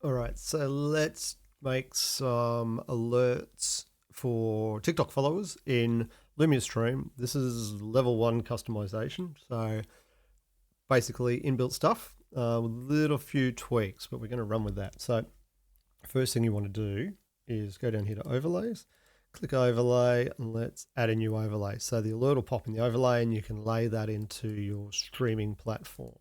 All right, so let's make some alerts for TikTok followers in lumiastream. This is level 1 customization, so basically inbuilt stuff with a little few tweaks, but we're going to run with that. So first thing you want to do is go down here to overlays, click overlay, and let's add a new overlay. So the alert will pop in the overlay and you can lay that into your streaming platform.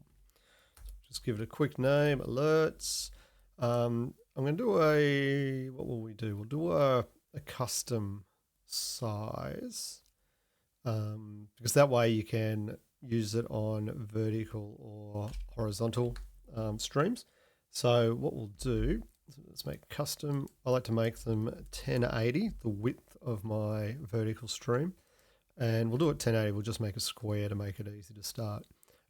Just give it a quick name, alerts. I'm going to do what will we do? We'll do a custom size because that way you can use it on vertical or horizontal streams. So what we'll do, let's make custom. I like to make them 1080, the width of my vertical stream. And we'll do it 1080. We'll just make a square to make it easy to start.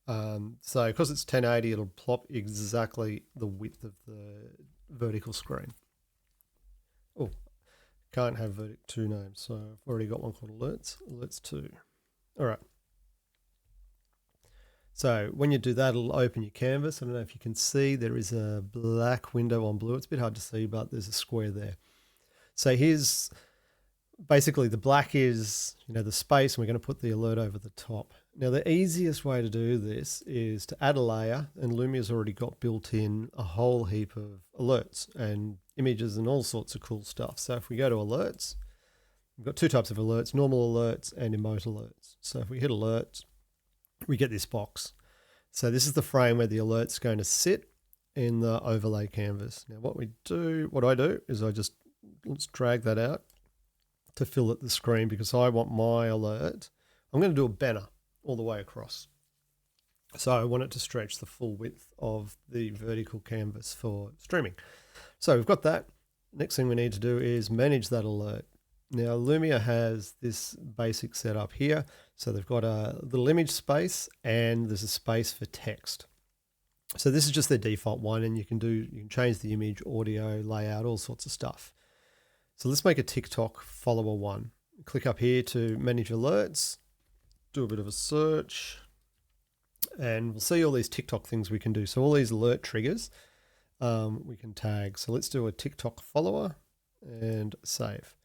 So because it's 1080, it'll plop exactly the width of the vertical screen. Oh, can't have vertic 2 names, so I've already got one called alerts, alerts 2. All right. So when you do that, it'll open your canvas. I don't know if you can see, there is a black window on blue. It's a bit hard to see, but there's a square there. So here's basically the black is, the space, and we're going to put the alert over the top. Now, the easiest way to do this is to add a layer, and Lumia's already got built in a whole heap of alerts and images and all sorts of cool stuff. So if we go to alerts, we've got 2 types of alerts, normal alerts and emote alerts. So if we hit alerts, we get this box. So this is the frame where the alert's going to sit in the overlay canvas. Now what I do is let's drag that out to fill up the screen because I want my alert. I'm going to do a banner all the way across. So I want it to stretch the full width of the vertical canvas for streaming. So we've got that. Next thing we need to do is manage that alert. Now Lumia has this basic setup here. So they've got a little image space and there's a space for text. So this is just their default one, and you can change the image, audio, layout, all sorts of stuff. So let's make a TikTok follower one. Click up here to manage alerts, do a bit of a search, and we'll see all these TikTok things we can do. So all these alert triggers we can tag. So let's do a TikTok follower and save.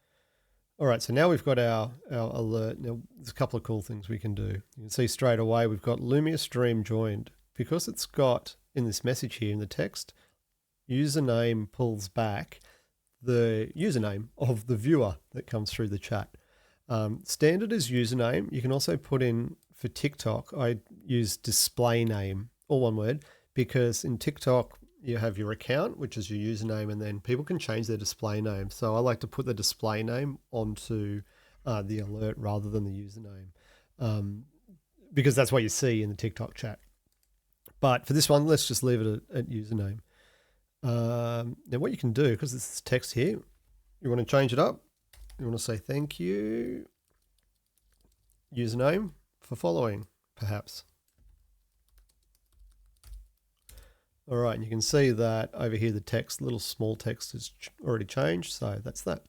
All right, so now we've got our alert. Now there's a couple of cool things we can do. You can see straight away we've got lumiastream joined. Because it's got in this message here in the text, username pulls back the username of the viewer that comes through the chat. Standard is username. You can also put in, for TikTok, I use display name, all one word, because in TikTok you have your account, which is your username, and then people can change their display name. So I like to put the display name onto the alert rather than the username, because that's what you see in the TikTok chat. But for this one, let's just leave it at username. Now what you can do, because this is text here, you want to change it up. You want to say thank you, username for following, perhaps. All right, and you can see that over here the text, little small text is already changed, so that's that.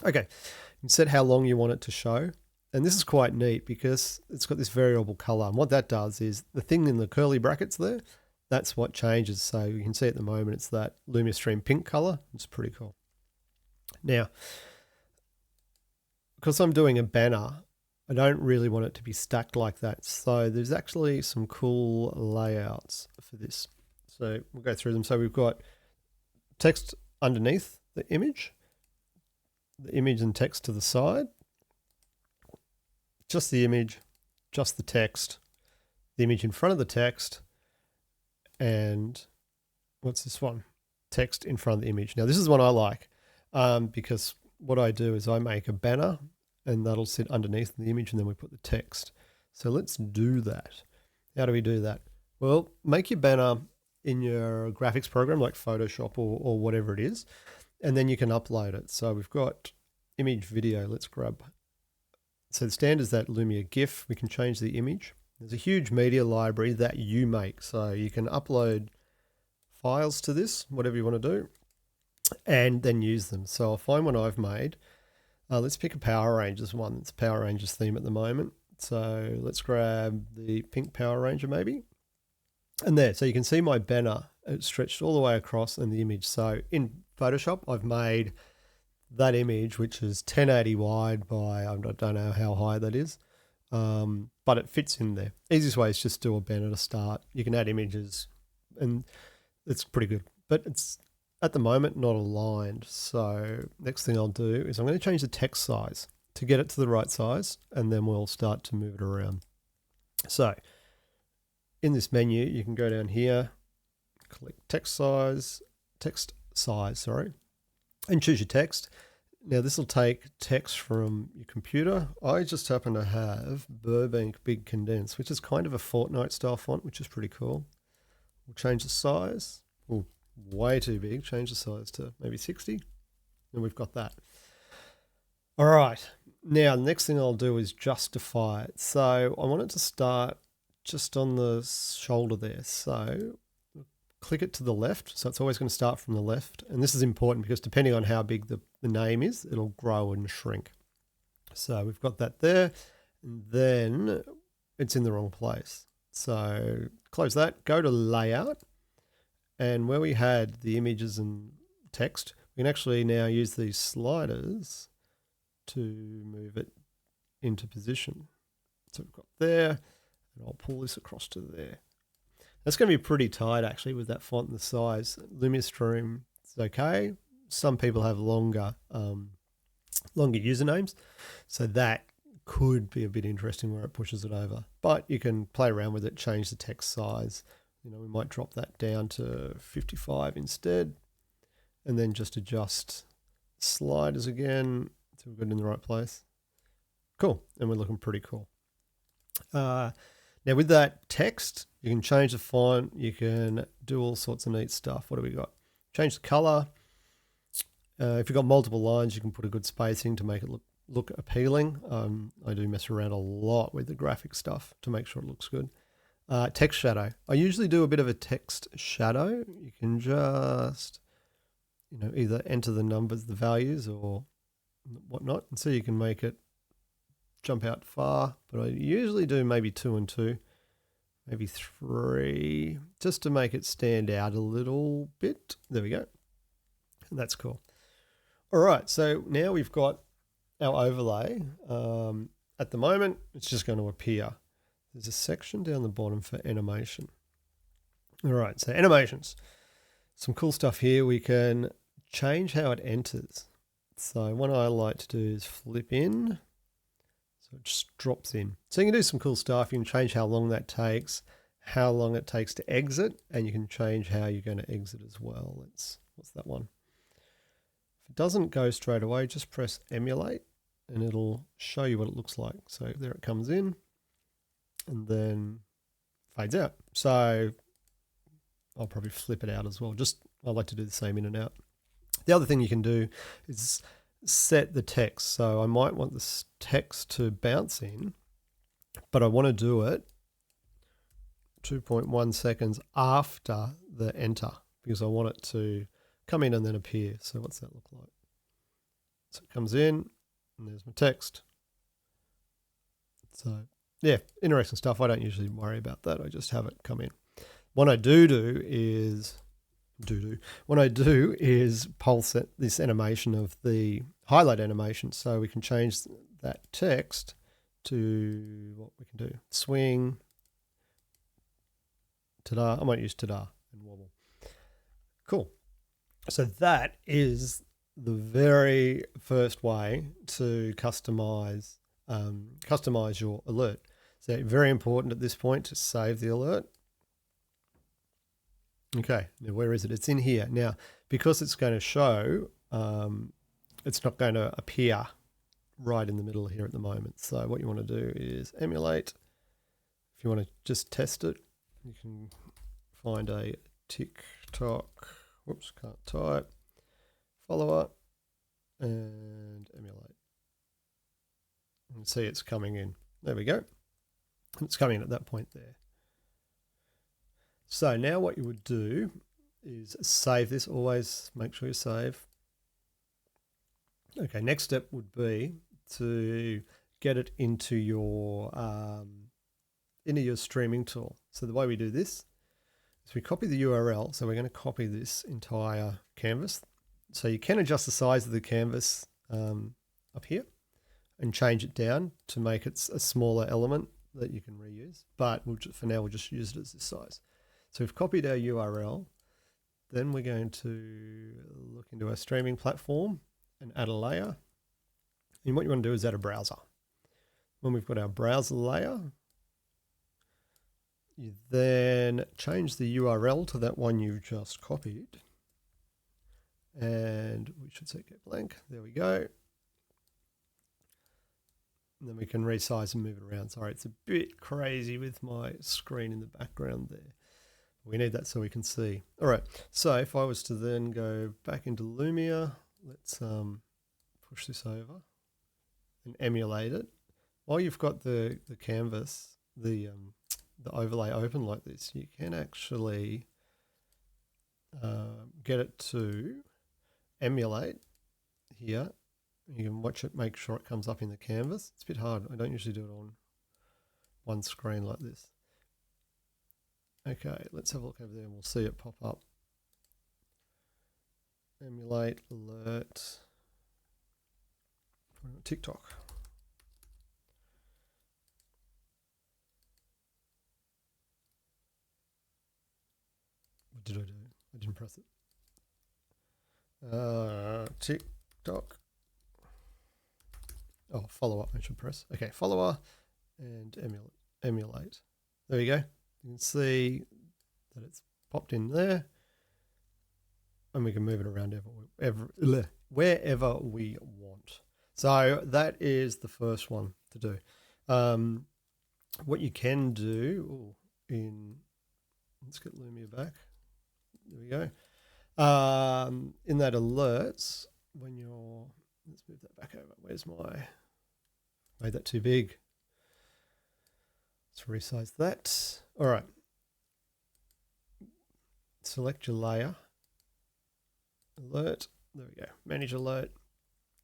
Okay, you can set how long you want it to show. And this is quite neat because it's got this variable color. And what that does is the thing in the curly brackets there, that's what changes. So you can see at the moment it's that lumiastream pink color. It's pretty cool. Now, because I'm doing a banner, I don't really want it to be stacked like that. So there's actually some cool layouts for this. So we'll go through them. So we've got text underneath the image and text to the side, just the image, just the text, the image in front of the text, and what's this one? Text in front of the image. Now this is one I like because what I do is I make a banner and that'll sit underneath the image and then we put the text. So let's do that. How do we do that? Well, make your banner in your graphics program like Photoshop or whatever it is, and then you can upload it. So we've got image video. Let's grab. So the standard is that Lumia GIF. We can change the image. There's a huge media library that you make. So you can upload files to this, whatever you want to do, and then use them. So I'll find one I've made. Let's pick a Power Rangers one. It's a Power Rangers theme at the moment. So let's grab the pink Power Ranger maybe. And there, so you can see my banner it's stretched all the way across in the image. So in Photoshop, I've made that image, which is 1080 wide by, I don't know how high that is, but it fits in there. Easiest way is just do a banner to start. You can add images and it's pretty good, but it's at the moment not aligned. So next thing I'll do is I'm going to change the text size to get it to the right size, and then we'll start to move it around. So in this menu, you can go down here, click text size, and choose your text. Now this will take text from your computer. I just happen to have Burbank Big Condense, which is kind of a Fortnite style font, which is pretty cool. We'll change the size. Oh, way too big. Change the size to maybe 60. And we've got that. All right. Now, the next thing I'll do is justify it. So I want it to start just on the shoulder there. So click it to the left. So it's always going to start from the left. And this is important because depending on how big the name is, it'll grow and shrink. So we've got that there. And then it's in the wrong place. So close that, go to layout. And where we had the images and text, we can actually now use these sliders to move it into position. So we've got there, and I'll pull this across to there. That's going to be pretty tight actually with that font and the size. lumiastream is okay. Some people have longer usernames, so that could be a bit interesting where it pushes it over. But you can play around with it, change the text size. You know, we might drop that down to 55 instead, and then just adjust sliders again so we've got it in the right place. Cool, and we're looking pretty cool. Now with that text, you can change the font, you can do all sorts of neat stuff. What do we got? Change the color. If you've got multiple lines, you can put a good spacing to make it look appealing. I do mess around a lot with the graphic stuff to make sure it looks good. Text shadow. I usually do a bit of a text shadow. You can just, either enter the numbers, the values, or whatnot, and so you can make it jump out far. But I usually do maybe 2 and 2, maybe 3, just to make it stand out a little bit. There we go. And that's cool. All right, so now we've got our overlay. At the moment, it's just going to appear. There's a section down the bottom for animation. All right, so animations. Some cool stuff here. We can change how it enters. So what I like to do is flip in. So it just drops in. So you can do some cool stuff. You can change how long that takes, how long it takes to exit, and you can change how you're going to exit as well. What's that one? If it doesn't go straight away, just press emulate and it'll show you what it looks like. So there it comes in and then fades out. So I'll probably flip it out as well. I like to do the same in and out. The other thing you can do is set the text. So I might want this text to bounce in, but I want to do it 2.1 seconds after the enter because I want it to come in and then appear. So what's that look like? So it comes in and there's my text. So yeah, interesting stuff. I don't usually worry about that. I just have it come in. What I do is pulse this animation of the highlight animation. So we can change that text to what we can do. Swing, ta-da. I might use ta-da and wobble. Cool. So that is the very first way to customize your alert. So very important at this point to save the alert. Okay, now where is it? It's in here. Now, because it's going to show, it's not going to appear right in the middle here at the moment. So what you want to do is emulate. If you want to just test it, you can find a TikTok, whoops, can't type, follower, and emulate. And see it's coming in. There we go. It's coming in at that point there. So now what you would do is save this. Always make sure you save. Okay, next step would be to get it into your streaming tool. So the way we do this So we copy the URL. So we're going to copy this entire canvas. So you can adjust the size of the canvas up here and change it down to make it a smaller element that you can reuse. But for now, we'll just use it as this size. So we've copied our URL. Then we're going to look into our streaming platform and add a layer. And what you want to do is add a browser. When we've got our browser layer, you then change the URL to that one you've just copied. And we should say get blank. There we go. And then we can resize and move it around. Sorry, it's a bit crazy with my screen in the background there. We need that so we can see. All right, so if I was to then go back into Lumia, let's push this over and emulate it. While you've got the canvas, the overlay open like this, you can actually get it to emulate here. You can watch it, make sure it comes up in the canvas. It's a bit hard. I don't usually do it on one screen like this. Okay, let's have a look over there and we'll see it pop up. Emulate, alert, TikTok. What did I do? I didn't press it. TikTok. Oh, follower I should press. Okay, follower and emulate. There you go. You can see that it's popped in there. And we can move it around wherever we want. So that is the first one to do. What you can do, let's get Lumia back. There we go. In that alerts, let's move that back over. Made that too big. Let's resize that. All right. Select your layer. Alert. There we go. Manage alert.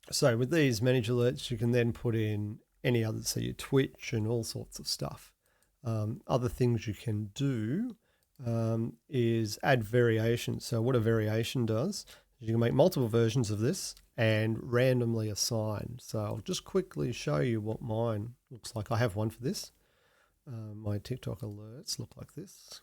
So with these manage alerts, you can then put in any other, so your Twitch and all sorts of stuff. Other things you can do is add variations. So what a variation does is you can make multiple versions of this and randomly assign. So I'll just quickly show you what mine looks like. I have one for this. My TikTok alerts look like this.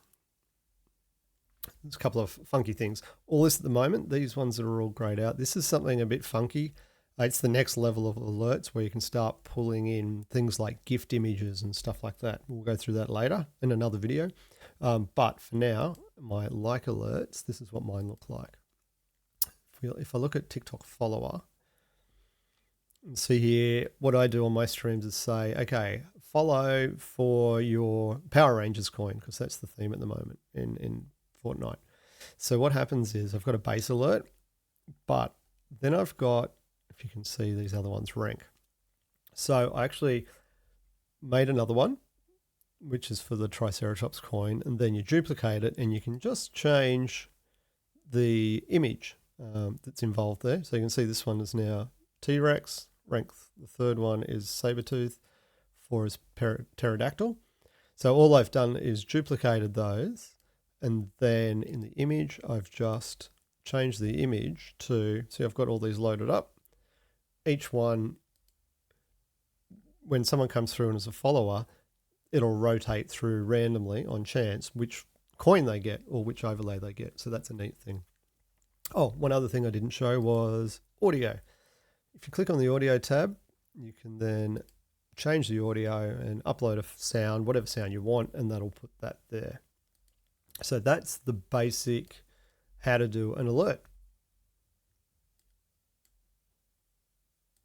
There's a couple of funky things. All this at the moment, these ones that are all grayed out, this is something a bit funky. It's the next level of alerts where you can start pulling in things like gift images and stuff like that. We'll go through that later in another video. But for now, my like alerts, this is what mine look like. If I look at TikTok follower, and see here, what I do on my streams is say, okay, follow for your Power Rangers coin, because that's the theme at the moment in Fortnite. So what happens is I've got a base alert, but then I've got, if you can see these other ones, rank. So I actually made another one, which is for the Triceratops coin, and then you duplicate it and you can just change the image that's involved there. So you can see this one is now T-Rex, rank, the third one is Sabertooth, 4 is Pterodactyl. So all I've done is duplicated those, and then in the image, I've just changed the image to, see, I've got all these loaded up. Each one, when someone comes through and is a follower, it'll rotate through randomly on chance which coin they get or which overlay they get. So that's a neat thing. Oh, one other thing I didn't show was audio. If you click on the audio tab, you can then change the audio and upload a sound, whatever sound you want, and that'll put that there. So that's the basic how to do an alert.